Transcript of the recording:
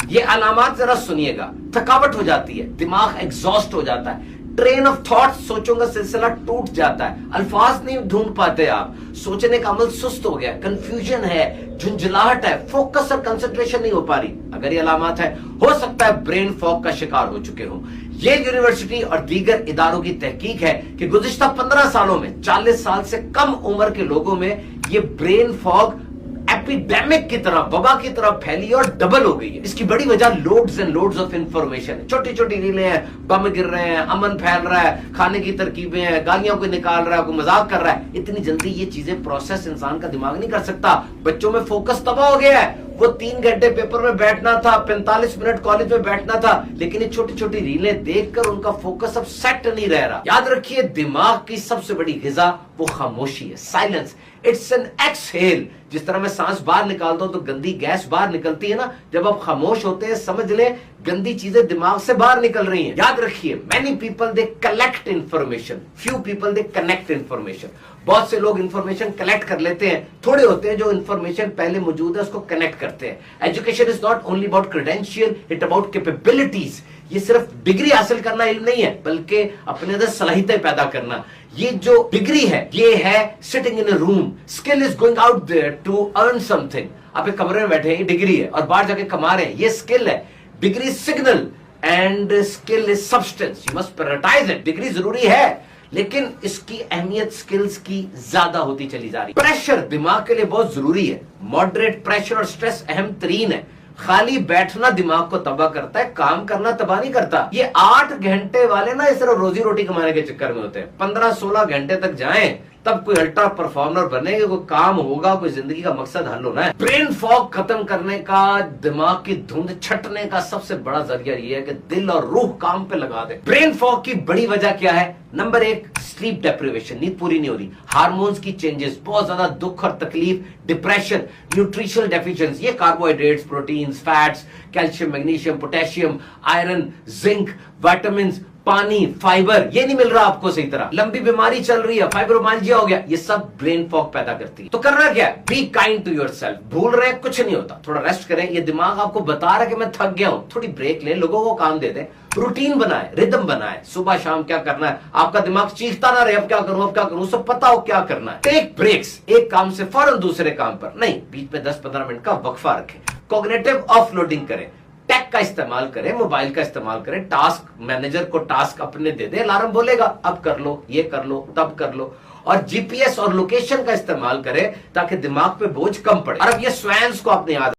ये अलामात जरा सुनिएगा। थकावट हो जाती है, दिमाग एग्जॉस्ट हो जाता है, ट्रेन ऑफ थॉट सोचों का सिलसिला टूट जाता है, अल्फाज नहीं ढूंढ पाते आप, सोचने का अमल सुस्त हो गया, कंफ्यूजन है, झुंझलाहट है, फोकस और कंसंट्रेशन नहीं हो पा रही। अगर ये अलामात है, हो सकता है ब्रेन फॉग का शिकार हो चुके हो। ये यूनिवर्सिटी और दीगर इदारों की तहकीक है कि गुज़िश्ता 15 सालों में 40 साल से कम उम्र के लोगों में ये ब्रेन फॉग एपिडेमिक की तरह, वबा की तरह फैली और डबल हो गई है। इसकी बड़ी वजह loads and loads of information है। छोटी छोटी रीलें हैं, बम गिर रहे हैं, अमन फैल रहा है, खाने की तरकीबें हैं, गालियां कोई निकाल रहा है, कोई मजाक कर रहा है। इतनी जल्दी ये चीजें प्रोसेस इंसान का दिमाग नहीं कर सकता। बच्चों में फोकस तबाह हो गया है। वो 3 घंटे पेपर में बैठना था, 45 मिनट कॉलेज में बैठना था, लेकिन ये छोटी छोटी रीलें देखकर उनका फोकस अब सेट नहीं रह रहा। याद रखिए, दिमाग की सबसे बड़ी ग़िज़ा वो खामोशी है, साइलेंस। It's an exhale. जिस तरह मैं सांस बाहर निकालता हूं तो गंदी गैस बाहर निकलती है ना, जब आप खामोश होते हैं समझ ले गंदी चीजें दिमाग से बाहर निकल रही हैं। याद रखिए, many people they collect information, few people they connect information. बहुत से लोग इंफॉर्मेशन कलेक्ट कर लेते हैं, थोड़े होते हैं जो इंफॉर्मेशन पहले मौजूद है उसको कनेक्ट करते हैं। Education is not only about credential, it about capabilities. ये सिर्फ डिग्री हासिल करना इल्म नहीं है, बल्कि अपने अंदर सलाहियतें पैदा करना। ये जो डिग्री है, ये है sitting in a room. Skill is going out there to earn something. आप एक कमरे में बैठे हैं, ये डिग्री है, और बाहर जाके कमा रहे हैं, ये स्किल है। Degree signal and skill is substance. You must prioritise it. Degree जरूरी है, लेकिन इसकी अहमियत स्किल्स की ज्यादा होती चली जा रही है। प्रेशर दिमाग के लिए बहुत जरूरी है। मॉडरेट प्रेशर और स्ट्रेस अहम तरीन है। खाली बैठना दिमाग को तबाह करता है, काम करना तबाह नहीं करता। ये 8 घंटे वाले ना, ये सिर्फ रोजी रोटी कमाने के चक्कर में होते हैं। 15-16 घंटे तक जाएं, तब कोई अल्ट्रा परफॉर्मर बनेगा, कोई काम होगा, कोई जिंदगी का मकसद हल होना है। ब्रेन फॉग खत्म करने का, दिमाग की धुंध छटने का सबसे बड़ा जरिया यह है कि दिल और रूह काम पे लगा दे। ब्रेन फॉग की बड़ी वजह क्या है? नंबर 1, स्लीप डेप्रिवेशन, नींद पूरी नहीं हो रही, हार्मोन्स की चेंजेस, बहुत ज्यादा दुख और तकलीफ, डिप्रेशन, न्यूट्रिशनल डेफिशिएंसी, ये carbohydrates, proteins, fats, calcium, magnesium, potassium, iron, zinc, vitamin, पानी, फाइबर, ये नहीं मिल रहा आपको सही तरह, लंबी बीमारी चल रही है, फाइब्रोमाइल्जिया हो गया, ये सब ब्रेन फॉग पैदा करती है। तो करना क्या है? Be kind to yourself. भूल रहे हैं, कुछ नहीं होता, थोड़ा रेस्ट करें। ये दिमाग आपको बता रहा है कि मैं थक गया हूं, थोड़ी ब्रेक ले, लोगों को काम दे दें, रूटीन बनाए, रिदम बनाए, सुबह शाम क्या करना है। आपका दिमाग चीखता ना रहे, अब क्या करूं, अब क्या करूं, सब पता हो क्या करना है। टेक ब्रेक्स, एक काम से फौरन दूसरे काम पर नहीं, बीच में 10-15 मिनट का वक्फा रखें। कॉग्निटिव ऑफलोडिंग करें, टेक का इस्तेमाल करें, मोबाइल का इस्तेमाल करें। टास्क मैनेजर को टास्क अपने दे दे, अलार्म बोलेगा अब कर लो, ये कर लो, तब कर लो। और जीपीएस और लोकेशन का इस्तेमाल करें ताकि दिमाग पे बोझ कम पड़े। और अब ये स्वैंस को अपने याद